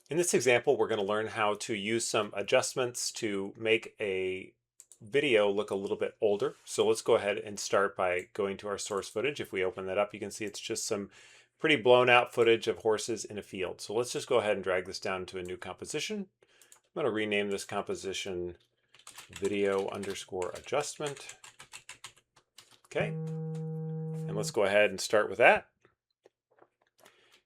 In this example, we're going to learn how to use some adjustments to make a video look a little bit older. So let's go ahead and start by going to our source footage. If we open that up, you can see it's just some pretty blown out footage of horses in a field. So let's just go ahead and drag this down to a new composition. I'm going to rename this composition video underscore adjustment. Okay, and let's go ahead and start with that.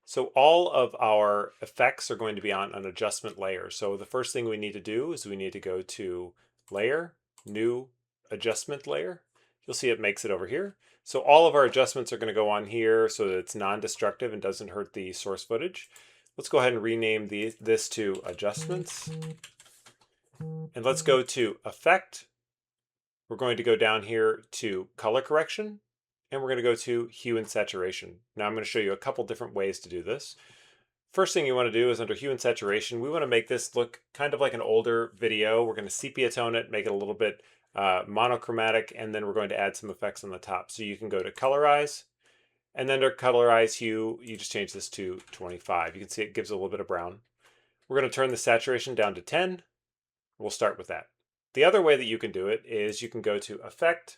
So all of our effects are going to be on an adjustment layer. So the first thing we need to do is we need to go to Layer, New Adjustment Layer. You'll see it makes it over here. So all of our adjustments are going to go on here so that it's non-destructive and doesn't hurt the source footage. Let's go ahead and rename this to Adjustments. And let's go to Effect. We're going to go down here to Color Correction. And we're going to go to Hue and Saturation. Now I'm going to show you a couple different ways to do this. First thing you want to do is under Hue and Saturation, we want to make this look kind of like an older video. We're going to sepia tone it, make it a little bit monochromatic, and then we're going to add some effects on the top. So you can go to Colorize, and then under Colorize Hue, you just change this to 25. You can see it gives a little bit of brown. We're going to turn the saturation down to 10. We'll start with that. The other way that you can do it is you can go to Effect,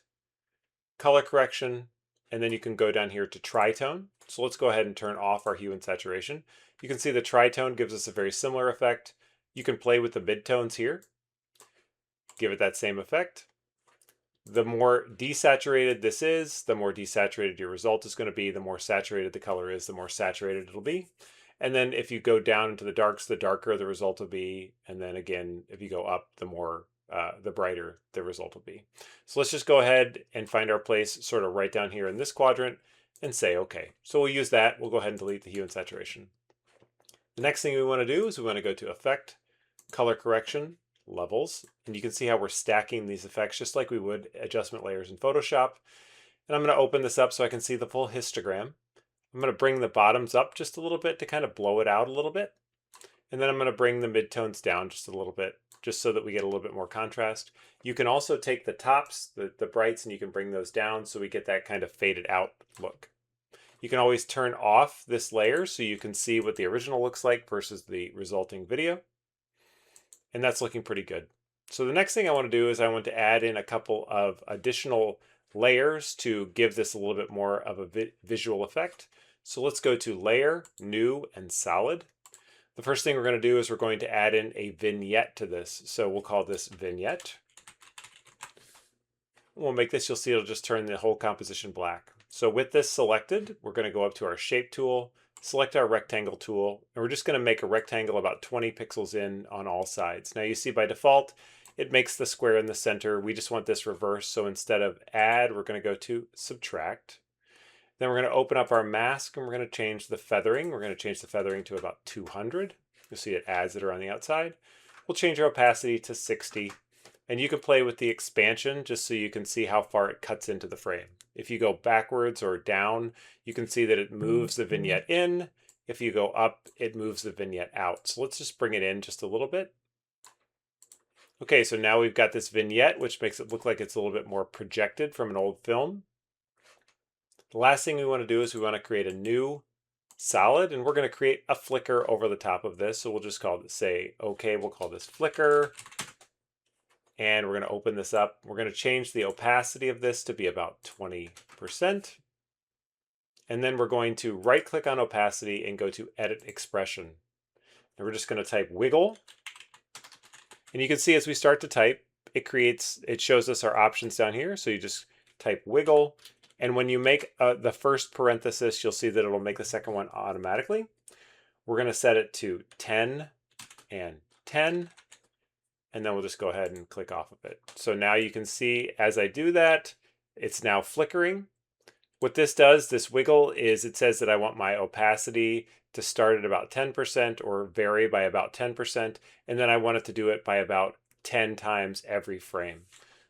Color Correction, and then you can go down here to Tritone. So let's go ahead and turn off our hue and saturation. You can see the tritone gives us a very similar effect. You can play with the midtones here. Give it that same effect. The more desaturated this is, the more desaturated your result is going to be. The more saturated the color is, the more saturated it'll be. And then if you go down into the darks, the darker the result will be. And then again, if you go up, the brighter the result will be. So let's just go ahead and find our place sort of right down here in this quadrant and say okay. So we'll use that. We'll go ahead and delete the hue and saturation. The next thing we want to do is we want to go to Effect, Color Correction, Levels. And you can see how we're stacking these effects just like we would adjustment layers in Photoshop. And I'm going to open this up so I can see the full histogram. I'm going to bring the bottoms up just a little bit to kind of blow it out a little bit. And then I'm going to bring the midtones down just a little bit, just so that we get a little bit more contrast. You can also take the tops, the brights, and you can bring those down so we get that kind of faded out look. You can always turn off this layer so you can see what the original looks like versus the resulting video. And that's looking pretty good. So the next thing I want to do is I want to add in a couple of additional layers to give this a little bit more of a visual effect. So let's go to Layer, New, and Solid. The first thing we're going to do is we're going to add in a vignette to this. So we'll call this Vignette. We'll make this, you'll see it'll just turn the whole composition black. So with this selected, we're going to go up to our Shape tool, select our Rectangle tool, and we're just going to make a rectangle about 20 pixels in on all sides. Now you see by default, it makes the square in the center. We just want this reversed. So instead of Add, we're going to go to Subtract. Then we're going to open up our mask and we're going to change the feathering. We're going to change the feathering to about 200. You'll see it adds it around the outside. We'll change our opacity to 60. And you can play with the expansion just so you can see how far it cuts into the frame. If you go backwards or down, you can see that it moves the vignette in. If you go up, it moves the vignette out. So let's just bring it in just a little bit. Okay, so now we've got this vignette, which makes it look like it's a little bit more projected from an old film. The last thing we want to do is we want to create a new solid, and we're going to create a flicker over the top of this. So we'll just call it, say, okay, we'll call this flicker. And we're going to open this up. We're going to change the opacity of this to be about 20%. And then we're going to right click on opacity and go to Edit Expression. And we're just going to type wiggle. And you can see as we start to type, it shows us our options down here. So you just type wiggle. And when you make the first parenthesis, you'll see that it'll make the second one automatically. We're going to set it to 10 and 10. And then we'll just go ahead and click off of it. So now you can see as I do that, it's now flickering. What this does, this wiggle, is it says that I want my opacity to start at about 10% or vary by about 10%. And then I want it to do it by about 10 times every frame.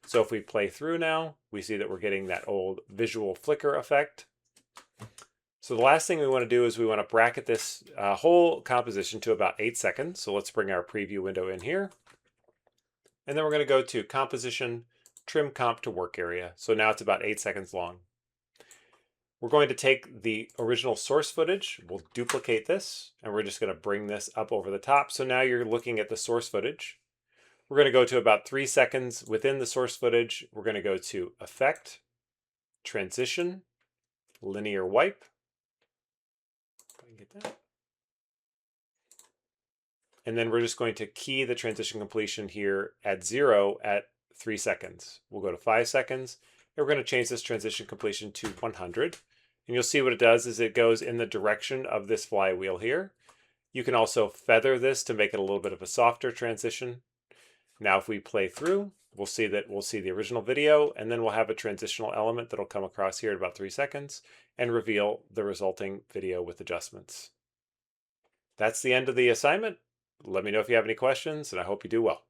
So if we play through now, we see that we're getting that old visual flicker effect. So the last thing we want to do is we want to bracket this whole composition to about 8 seconds. So let's bring our preview window in here. And then we're going to go to Composition, Trim Comp to Work Area. So now it's about 8 seconds long. We're going to take the original source footage, we'll duplicate this, and we're just going to bring this up over the top. So now you're looking at the source footage. We're going to go to about 3 seconds within the source footage. We're going to go to Effect, Transition, Linear Wipe. If I can get that. And then we're just going to key the transition completion here at 0 at 3 seconds. We'll go to 5 seconds, and we're going to change this transition completion to 100. And you'll see what it does is it goes in the direction of this flywheel here. You can also feather this to make it a little bit of a softer transition. Now if we play through, we'll see the original video, and then we'll have a transitional element that'll come across here at about 3 seconds and reveal the resulting video with adjustments. That's the end of the assignment. Let me know if you have any questions, and I hope you do well.